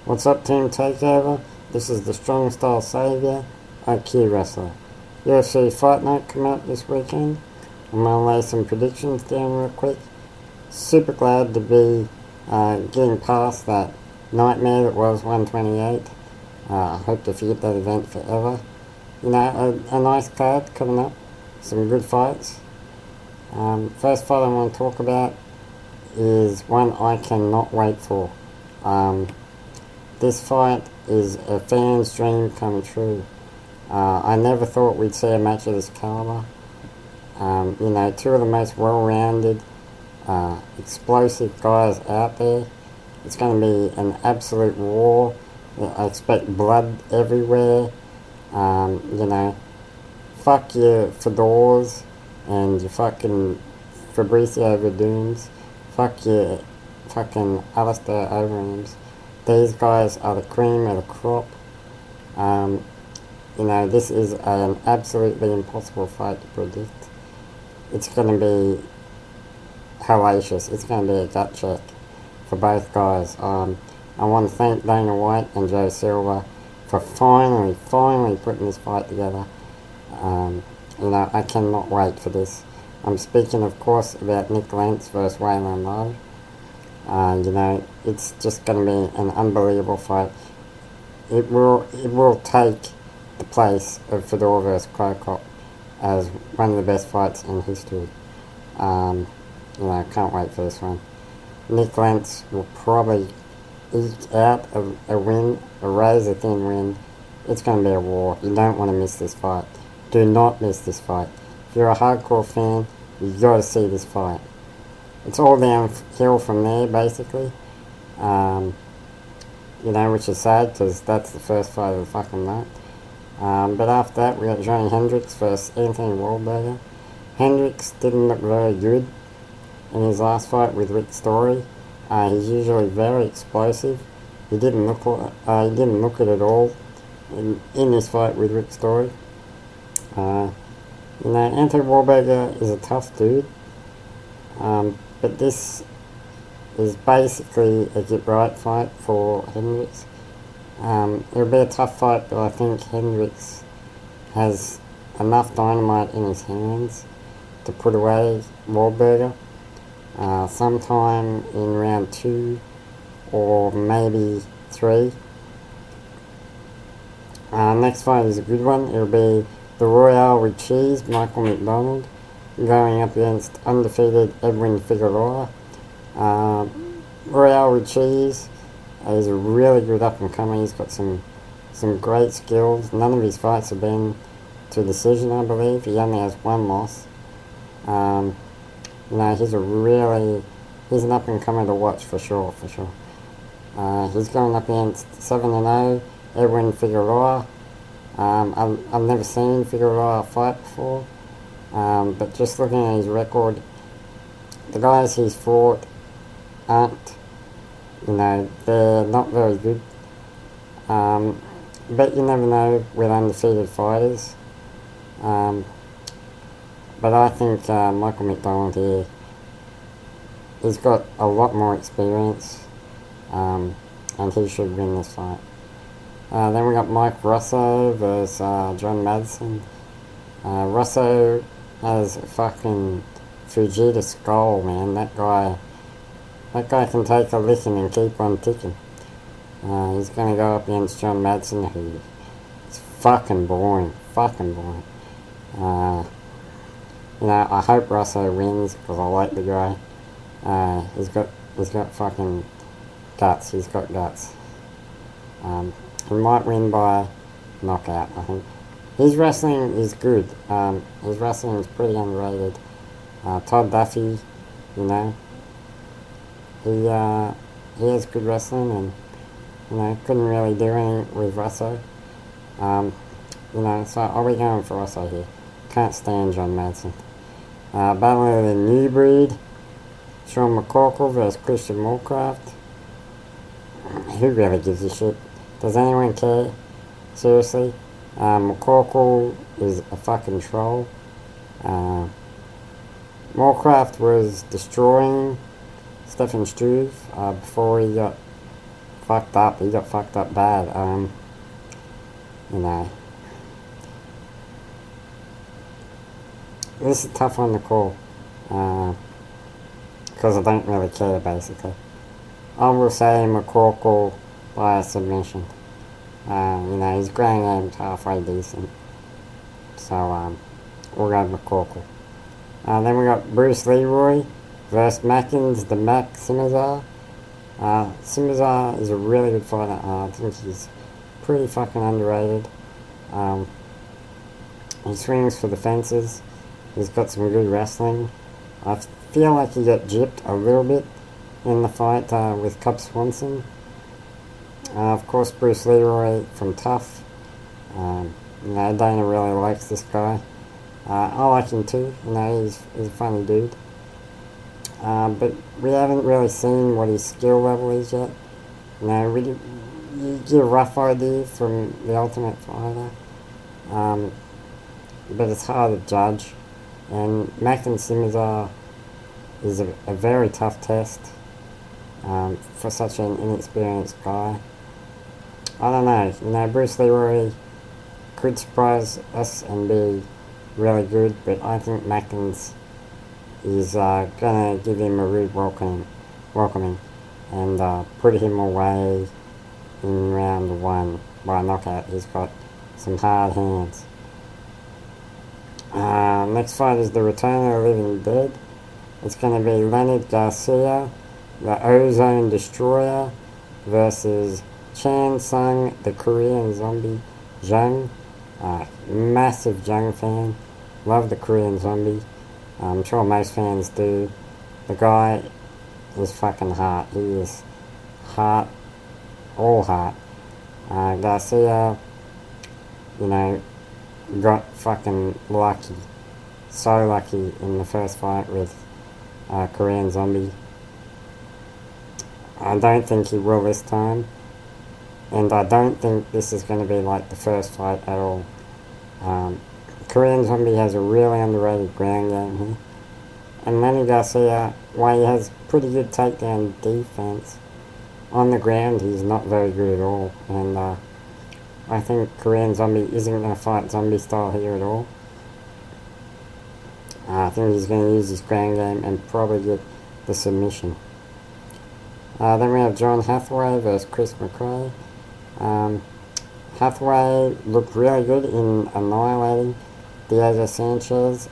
What's up, Team Takeover? This is the Strong Style Saviour, IQWrestler. UFC Fight Night coming up this weekend. I'm going to lay some predictions down real quick. Super glad to be getting past that nightmare that was 128. I hope to forget that event forever. You know, a nice card coming up. Some good fights. First fight I want to talk about is one I cannot wait for. This fight is a fan's dream come true. I never thought we'd see a match of this caliber. You know, two of the most well-rounded, explosive guys out there. It's going to be an absolute war. I expect blood everywhere. You know, fuck your Fedoras and your fucking Fabricio Verdums. Fuck your fucking Alistair Overeems. These guys are the cream of the crop. You know, this is an absolutely impossible fight to predict. It's going to be hellacious. It's going to be a gut check for both guys. I want to thank Dana White and Joe Silva for finally putting this fight together. You know, I cannot wait for this. I'm speaking, of course, about Nick Lentz versus Weidman Lowe. You know, it's just going to be an unbelievable fight. It will take the place of Fedor vs. Krokop as one of the best fights in history. You know, can't wait for this one. Nick Lentz will probably eke out a win, a razor-thin win. It's going to be a war. You don't want to miss this fight. Do not miss this fight. If you're a hardcore fan, you've got to see this fight. It's all downhill from there, basically. You know, which is sad, because that's the first fight of the fucking night. But after that, we got Johnny Hendricks versus Anthony Wahlberger. Hendricks didn't look very good in his last fight with Rick Story. He's usually very explosive. He didn't look it at all in this fight with Rick Story. You know, Anthony Wahlberger is a tough dude. But this is basically a get-right fight for Hendricks. It'll be a tough fight, but I think Hendricks has enough dynamite in his hands to put away Wahlberger sometime in round 2 or maybe 3. Next fight is a good one. It'll be the Royval with cheese, Michael McDonald, going up against undefeated Edwin Figueroa. Royval with cheese is a really good up-and-comer. He's got some great skills. None of his fights have been to decision, I believe. He only has one loss. You know, he's an up-and-comer to watch for sure. He's going up against 7-0 Edwin Figueroa. I've never seen Figueroa fight before. But just looking at his record, the guys he's fought aren't, you know, they're not very good. But you never know with undefeated fighters. But I think Michael McDonald here, he's got a lot more experience, and he should win this fight. Then we got Mike Russo versus John Madison. Russo has a fucking Fujita skull, man. That guy can take a licking and keep on ticking. He's going to go up against John Madison, who is fucking boring. You know, I hope Russo wins, because I like the guy. He's got fucking guts. He's got guts. He might win by knockout, I think. His wrestling is good. His wrestling is pretty underrated. Todd Duffy, you know, he has good wrestling, and you know, couldn't really do anything with Russo. You know, so I'll be going for Russo here. Can't stand John Madison. Battle of the New Breed, Sean McCorkle versus Christian Moorcraft. Who really gives a shit? Does anyone care? Seriously? McCorkle is a fucking troll. Moorcraft was destroying Stephen Struve before he got fucked up. He got fucked up bad. You know, this is a tough one to call, because I don't really care, basically. I will say McCorkle by a submission. You know, his ground game's halfway decent. So, we'll go McCorkle. Then we got Bruce Leroy versus Mackins, the Mac Simazar. Simazar is a really good fighter. I think he's pretty fucking underrated. He swings for the fences. He's got some good wrestling. I feel like he got gypped a little bit in the fight with Cub Swanson. Of course, Bruce Leroy from Tough. You know, Dana really likes this guy. I like him too. You know, he's a funny dude. But we haven't really seen what his skill level is yet. You know, you get a rough idea from the Ultimate Fighter. But it's hard to judge. And Mackin Simazar is a very tough test for such an inexperienced guy. I don't know. You know, Bruce Leroy could surprise us and be really good, but I think Mackins is going to give him a rude welcoming and put him away in round 1 by knockout. He's got some hard hands. Next fight is the Return of the Living Dead. It's going to be Leonard Garcia, the Ozone Destroyer, versus Chan Sung, the Korean Zombie Jung. Massive Jung fan. Love the Korean Zombie. I'm sure most fans do. The guy is fucking heart. He is heart, all heart. Garcia, you know, got fucking lucky. So lucky in the first fight with Korean Zombie. I don't think he will this time. And I don't think this is going to be like the first fight at all. Korean Zombie has a really underrated ground game here. And Lenny Garcia, while he has pretty good takedown defense, on the ground he's not very good at all. And I think Korean Zombie isn't going to fight zombie style here at all. I think he's going to use his ground game and probably get the submission. Then we have John Hathaway versus Chris McRae. Hathaway looked really good in annihilating Diego Sanchez.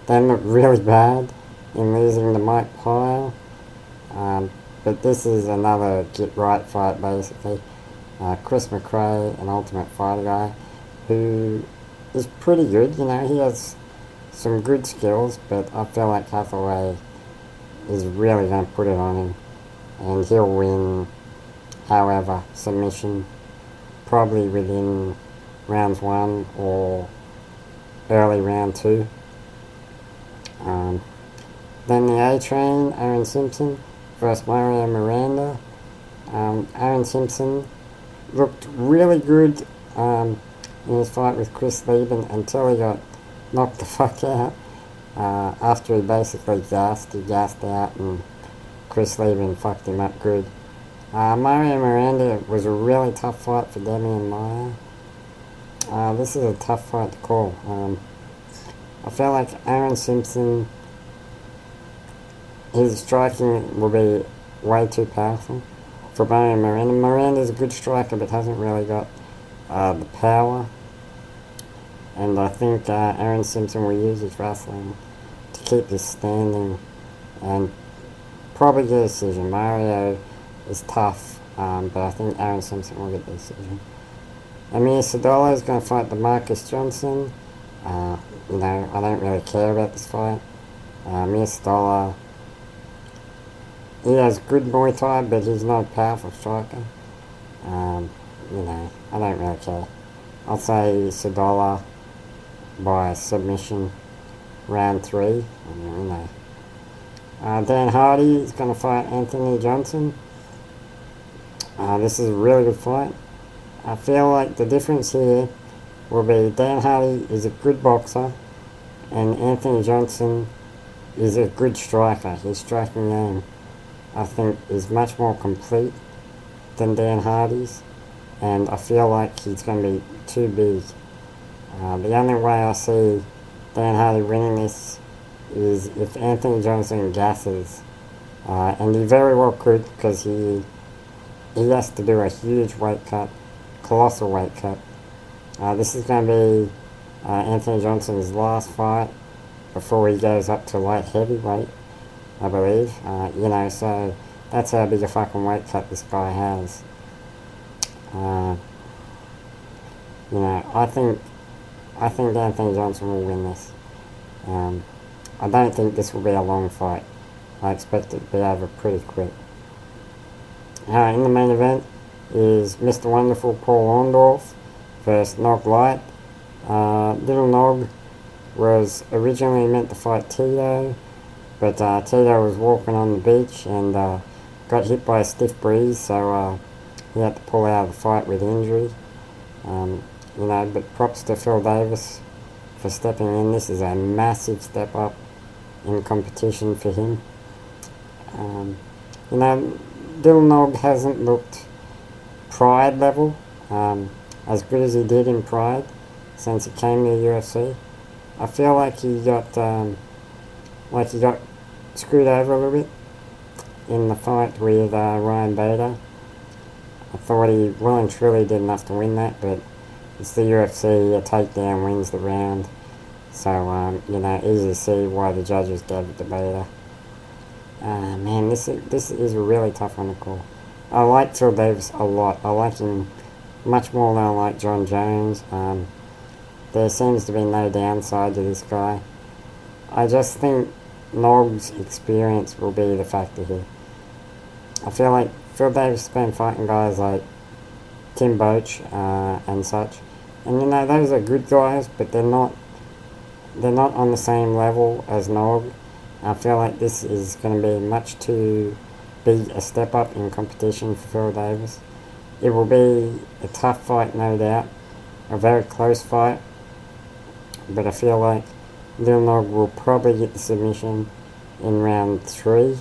Then looked really bad in losing to Mike Pyle. But this is another get-right fight, basically. Chris McRae, an Ultimate Fighter guy, who is pretty good. You know, he has some good skills, but I feel like Hathaway is really going to put it on him. And he'll win, however, submission, probably within rounds 1 or early round 2. Then the A-Train, Aaron Simpson versus Mario Miranda. Aaron Simpson looked really good in his fight with Chris Lieben until he got knocked the fuck out. After he basically gassed out and Chris Lieben fucked him up good. Mario Miranda was a really tough fight for Demian Maia. This is a tough fight to call. I feel like Aaron Simpson, his striking will be way too powerful for Mario Miranda. Miranda's a good striker but hasn't really got the power. And I think Aaron Simpson will use his wrestling to keep this standing and probably get a decision. Mario is tough, but I think Aaron Simpson will get the decision. Amir Sadollah is going to fight DeMarcus Johnson. You know, I don't really care about this fight. Amir Sadollah, he has good Muay Thai, but he's not a powerful striker. You know, I don't really care. I'll say Sadollah by submission, round 3. You know. Dan Hardy is going to fight Anthony Johnson. This is a really good fight. I feel like the difference here will be Dan Hardy is a good boxer and Anthony Johnson is a good striker. His striking game, I think, is much more complete than Dan Hardy's, and I feel like he's going to be too big. The only way I see Dan Hardy winning this is if Anthony Johnson gasses, and he very well could, because he has to do a huge weight cut, colossal weight cut. This is going to be Anthony Johnson's last fight before he goes up to light heavyweight, I believe. So that's how big a fucking weight cut this guy has. I think Anthony Johnson will win this. I don't think this will be a long fight. I expect it to be over pretty quick. In the main event is Mr. Wonderful Paul Orndorff versus Nog Light. Little Nog was originally meant to fight Tito, but Tito was walking on the beach and got hit by a stiff breeze, so he had to pull out of the fight with injury. But props to Phil Davis for stepping in. This is a massive step up in competition for him. Little Nog hasn't looked Pride level, as good as he did in Pride since he came to the UFC. I feel like he got screwed over a little bit in the fight with Ryan Bader. I thought he well and truly did enough to win that, but it's the UFC, a takedown wins the round. So, easy to see why the judges gave it to Bader. Man, this is a really tough one to call. I like Phil Davis a lot. I like him much more than I like John Jones. There seems to be no downside to this guy. I just think Nog's experience will be the factor here. I feel like Phil Davis has been fighting guys like Tim Boach and such. And those are good guys, but they're not on the same level as Nog. I feel like this is going to be much too big a step up in competition for Phil Davis. It will be a tough fight, no doubt. A very close fight. But I feel like Lil Nog will probably get the submission in round 3.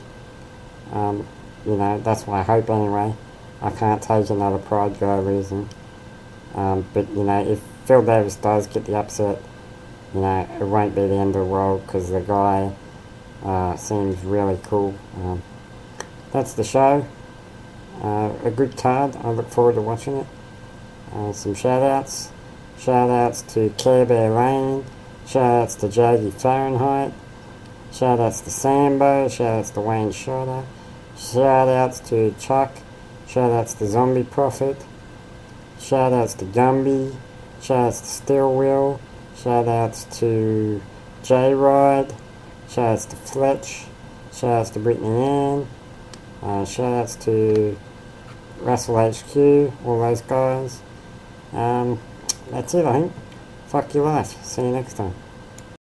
That's my hope anyway. I can't take another Pride guy losing. But if Phil Davis does get the upset, it won't be the end of the world, because the guy seems really cool. That's the show. A good card. I look forward to watching it. Some shout-outs. Shout-outs to Care Bear Lane. Shout-outs to Jaggy Fahrenheit. Shout-outs to Sambo. Shout-outs to Wayne Shotter. Shout-outs to Chuck. Shout-outs to Zombie Prophet. Shout-outs to Gumby. Shout-outs to Steel Wheel. Shout-outs to J-Ride. Shout-outs to Fletch. Shout-outs to Brittany Ann. Shout-outs to Russell HQ, all those guys. That's it, I think. Fuck your life. See you next time.